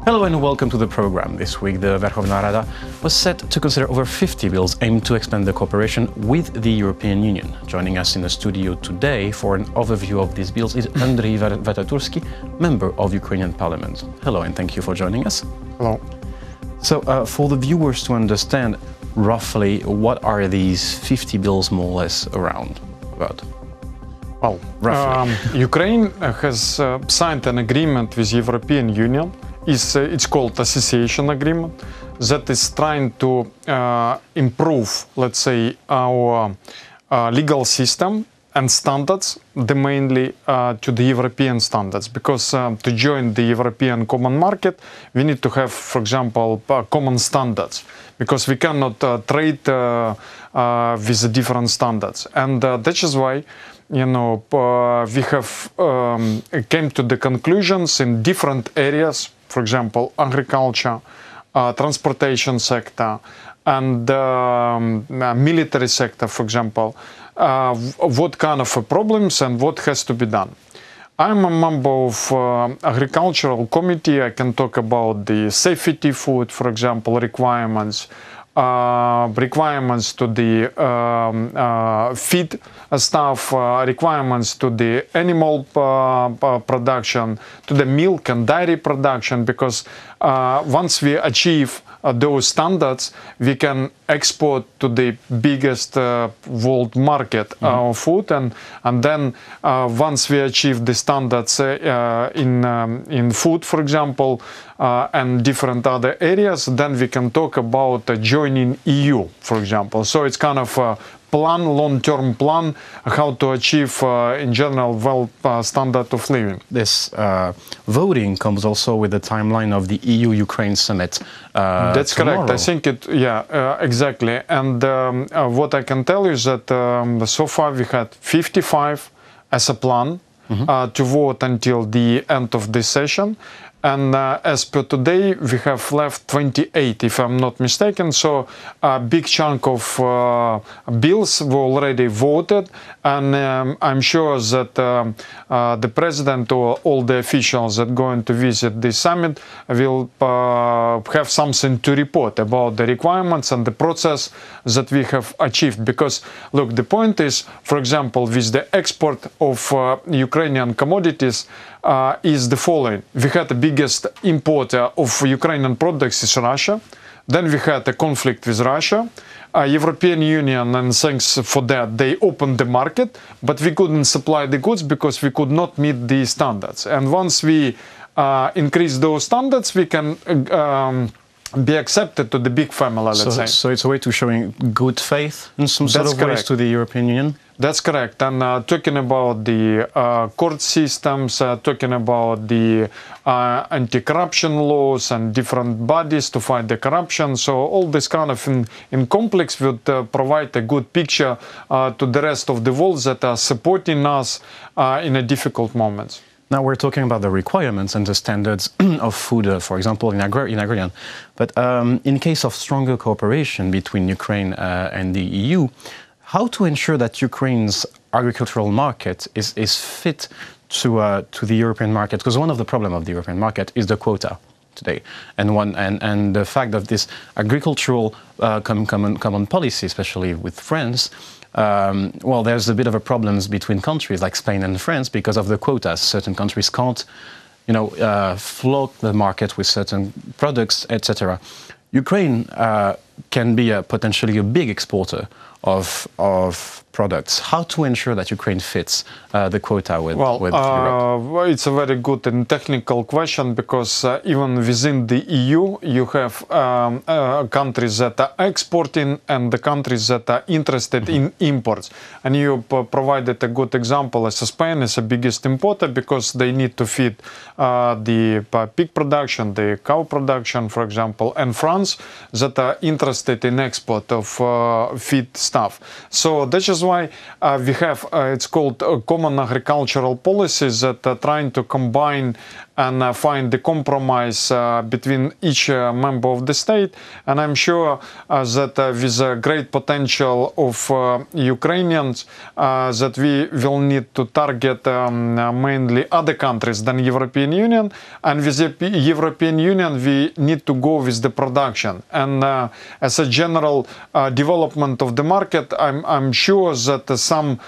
Hello and welcome to the program. This week, the Verkhovna Rada was set to consider over 50 bills aimed to expand the cooperation with the European Union. Joining us in the studio today for an overview of these bills is Andriy Vadaturskyy, member of Ukrainian Parliament. Hello and thank you for joining us. Hello. So, for the viewers to understand roughly what are these 50 bills more or less about? Well, roughly. Ukraine has signed an agreement with European Union. It's called Association Agreement that is trying to improve, let's say, our legal system and standards, mainly to the European standards. Because to join the European common market, we need to have, for example, common standards. Because we cannot trade with the different standards. And that is why, you know, we have came to the conclusions in different areas. For example, agriculture, transportation sector, and military sector, for example, what kind of problems and what has to be done. I'm a member of agricultural committee. I can talk about the safety food, for example, requirements to the feed stuff, requirements to the animal production, to the milk and dairy production, because once we achieve those standards, we can export to the biggest world market our food, and then once we achieve the standards in food, for example, and different other areas, then we can talk about joining EU, for example. So it's kind of a plan, long-term plan, how to achieve in general standard of living. This voting comes also with the timeline of the EU-Ukraine summit. That's tomorrow. correct. I think it, exactly. And what I can tell you is that so far we had 55 as a plan to vote until the end of this session. And as per today, we have left 28, if I'm not mistaken. So a big chunk of bills were already voted. And I'm sure that the president or all the officials that are going to visit this summit will have something to report about the requirements and the process that we have achieved. Because, look, the point is, for example, with the export of Ukrainian commodities, is the following. We had the biggest importer of Ukrainian products is Russia. Then we had a conflict with Russia. European Union, and thanks for that, they opened the market, but we couldn't supply the goods because we could not meet the standards. And once we increase those standards, we can be accepted to the big family, let's say. So it's a way to showing good faith in some sort of ways to the European Union? That's correct. And talking about the court systems, talking about the anti-corruption laws and different bodies to fight the corruption. So all this kind of in complex would provide a good picture to the rest of the world that are supporting us in a difficult moments. Now we're talking about the requirements and the standards of food, for example, in agrarian. But in case of stronger cooperation between Ukraine and the EU, how to ensure that Ukraine's agricultural market is fit to the European market? Because one of the problems of the European market is the quota today, and the fact of this agricultural common policy, especially with France. Well, there's a bit of a problems between countries like Spain and France because of the quotas. Certain countries can't, float the market with certain products, etc. Ukraine can be potentially a big exporter of products. How to ensure that Ukraine fits the quota with Europe? Well, it's a very good and technical question, because even within the EU, you have countries that are exporting and the countries that are interested in imports. And you provided a good example as Spain is the biggest importer because they need to feed the pig production, the cow production, for example, and France that are interested in export of feed stuff. So that is why we have, it's called common agricultural policies that are trying to combine and find the compromise between each member of the state. And I'm sure that with a great potential of Ukrainians, that we will need to target mainly other countries than European Union. And with the European Union, we need to go with the production. And as a general development of the market, I'm sure that some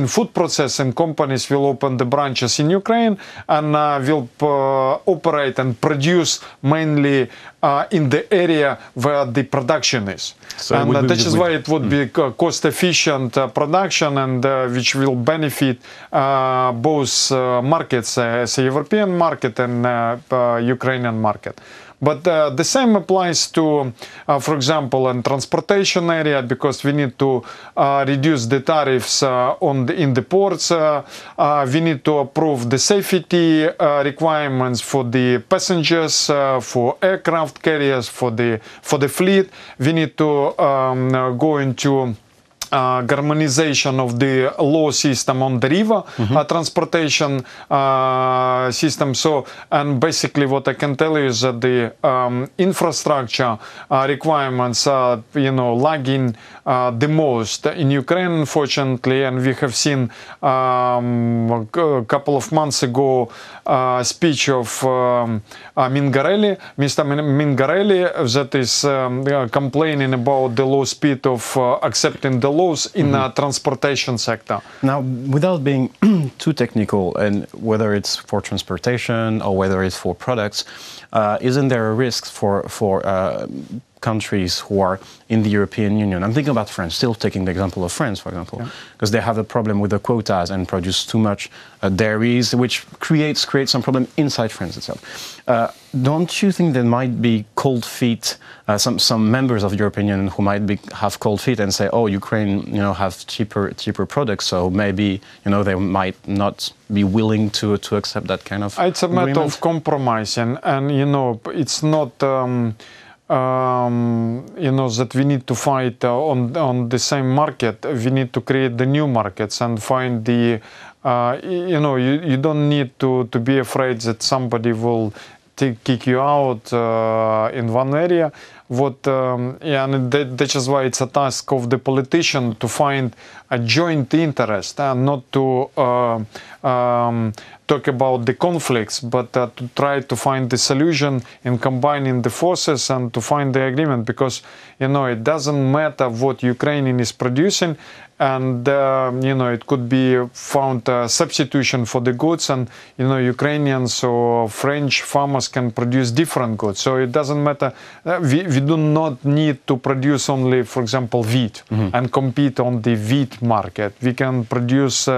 food processing companies will open the branches in Ukraine and will operate and produce mainly in the area where the production is. So and that is why it would be cost-efficient production, and which will benefit both markets, as a European market and Ukrainian market. But the same applies to, for example, in transportation area, because we need to reduce the tariffs in the ports. We need to approve the safety requirements for the passengers, for aircraft carriers, for the fleet. We need to go into harmonization of the law system on the river transportation system. So, and basically what I can tell you is that the infrastructure requirements are, lagging the most in Ukraine, unfortunately. And we have seen a couple of months ago speech of Mr. Mingarelli, that is complaining about the low speed of accepting the laws in the transportation sector. Now, without being too technical, and whether it's for transportation or whether it's for products, isn't there a risk for countries who are in the European Union? I'm thinking about France, still taking the example of France, for example, because they have a problem with the quotas and produce too much dairies, which creates some problem inside France itself. Don't you think there might be cold feet, some members of the European Union who might have cold feet and say, oh, Ukraine, have cheaper products, so maybe, they might not be willing to accept that kind of It's a matter agreement? of compromise, and it's not that we need to fight on the same market. We need to create the new markets and find the you don't need to be afraid that somebody will kick you out in one area. And that is why it's a task of the politician to find a joint interest and not to talk about the conflicts, but to try to find the solution in combining the forces and to find the agreement, because it doesn't matter what Ukrainian is producing, and it could be found a substitution for the goods, and Ukrainians or French farmers can produce different goods, so it doesn't matter. We do not need to produce only, for example, wheat and compete on the wheat market. We can produce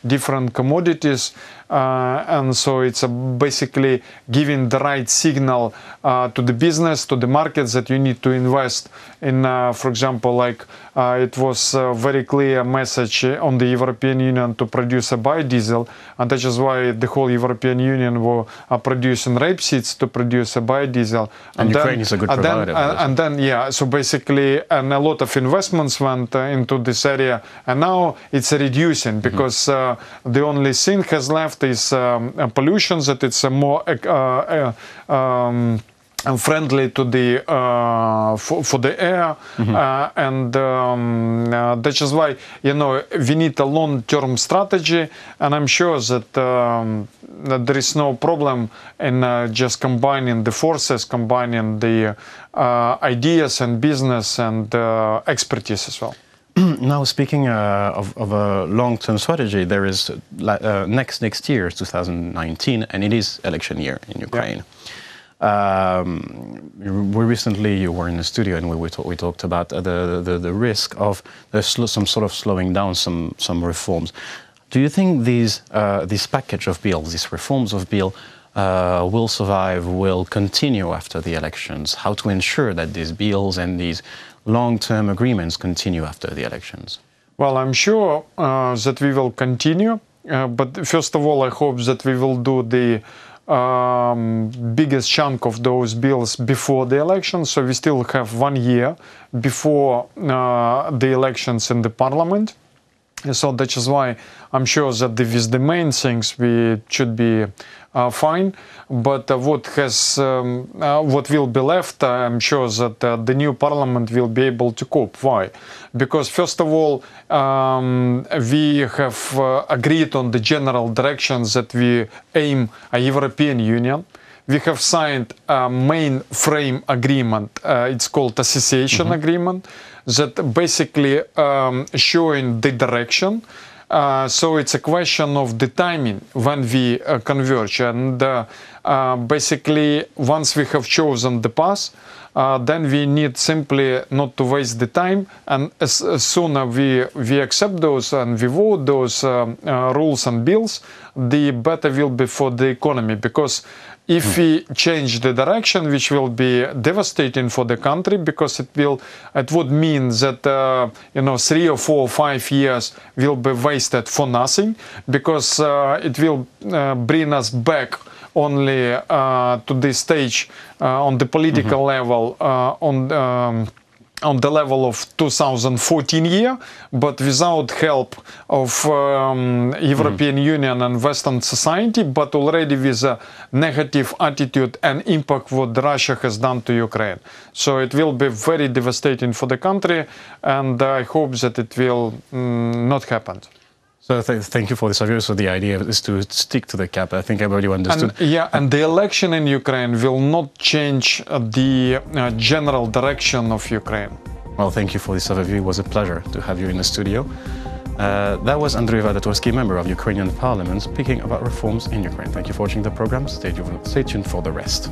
different commodities, and so it's basically giving the right signal to the business, to the markets, that you need to invest in, for example, like it was a very clear message on the European Union to produce a biodiesel, and that is why the whole European Union were producing rapeseeds to produce a biodiesel. And Ukraine is a good provider. And then, so basically, and a lot of investments went into this area, and now it's reducing, because the only thing has left is pollution, that it's more friendly to the for the air, and that is why we need a long-term strategy, and I'm sure that there is no problem in just combining the forces, combining the ideas and business and expertise as well. Now, speaking of a long-term strategy, there is next year, 2019, and it is election year in Ukraine. You were in the studio, and we talked about the risk of some sort of slowing down some reforms. Do you think this package of bills, these reforms of bill, will survive, will continue after the elections? How to ensure that these bills and these long-term agreements continue after the elections? Well, I'm sure that we will continue, but first of all, I hope that we will do the biggest chunk of those bills before the elections, so we still have 1 year before the elections in the parliament. So that is why I'm sure that with the main things we should be fine. But what will be left, I'm sure that the new parliament will be able to cope. Why? Because first of all, we have agreed on the general directions that we aim a European Union. We have signed a main frame agreement. It's called association agreement, that basically showing the direction. So it's a question of the timing when we converge. And basically, once we have chosen the path, then we need simply not to waste the time. And as sooner we accept those and we vote those rules and bills, the better will be for the economy. Because if we change the direction, which will be devastating for the country, because it would mean that 3 or 4 or 5 years will be wasted for nothing, because it will bring us back only to this stage on the political level, on the level of 2014 year, but without help of European Union and Western society, but already with a negative attitude and impact what Russia has done to Ukraine. So it will be very devastating for the country, and I hope that it will not happen. So thank you for this overview. So the idea is to stick to the cap. I think everybody understood. And the election in Ukraine will not change the general direction of Ukraine. Well, thank you for this overview. It was a pleasure to have you in the studio. That was Andriy Vadaturskyy, member of Ukrainian Parliament, speaking about reforms in Ukraine. Thank you for watching the program. Stay tuned for the rest.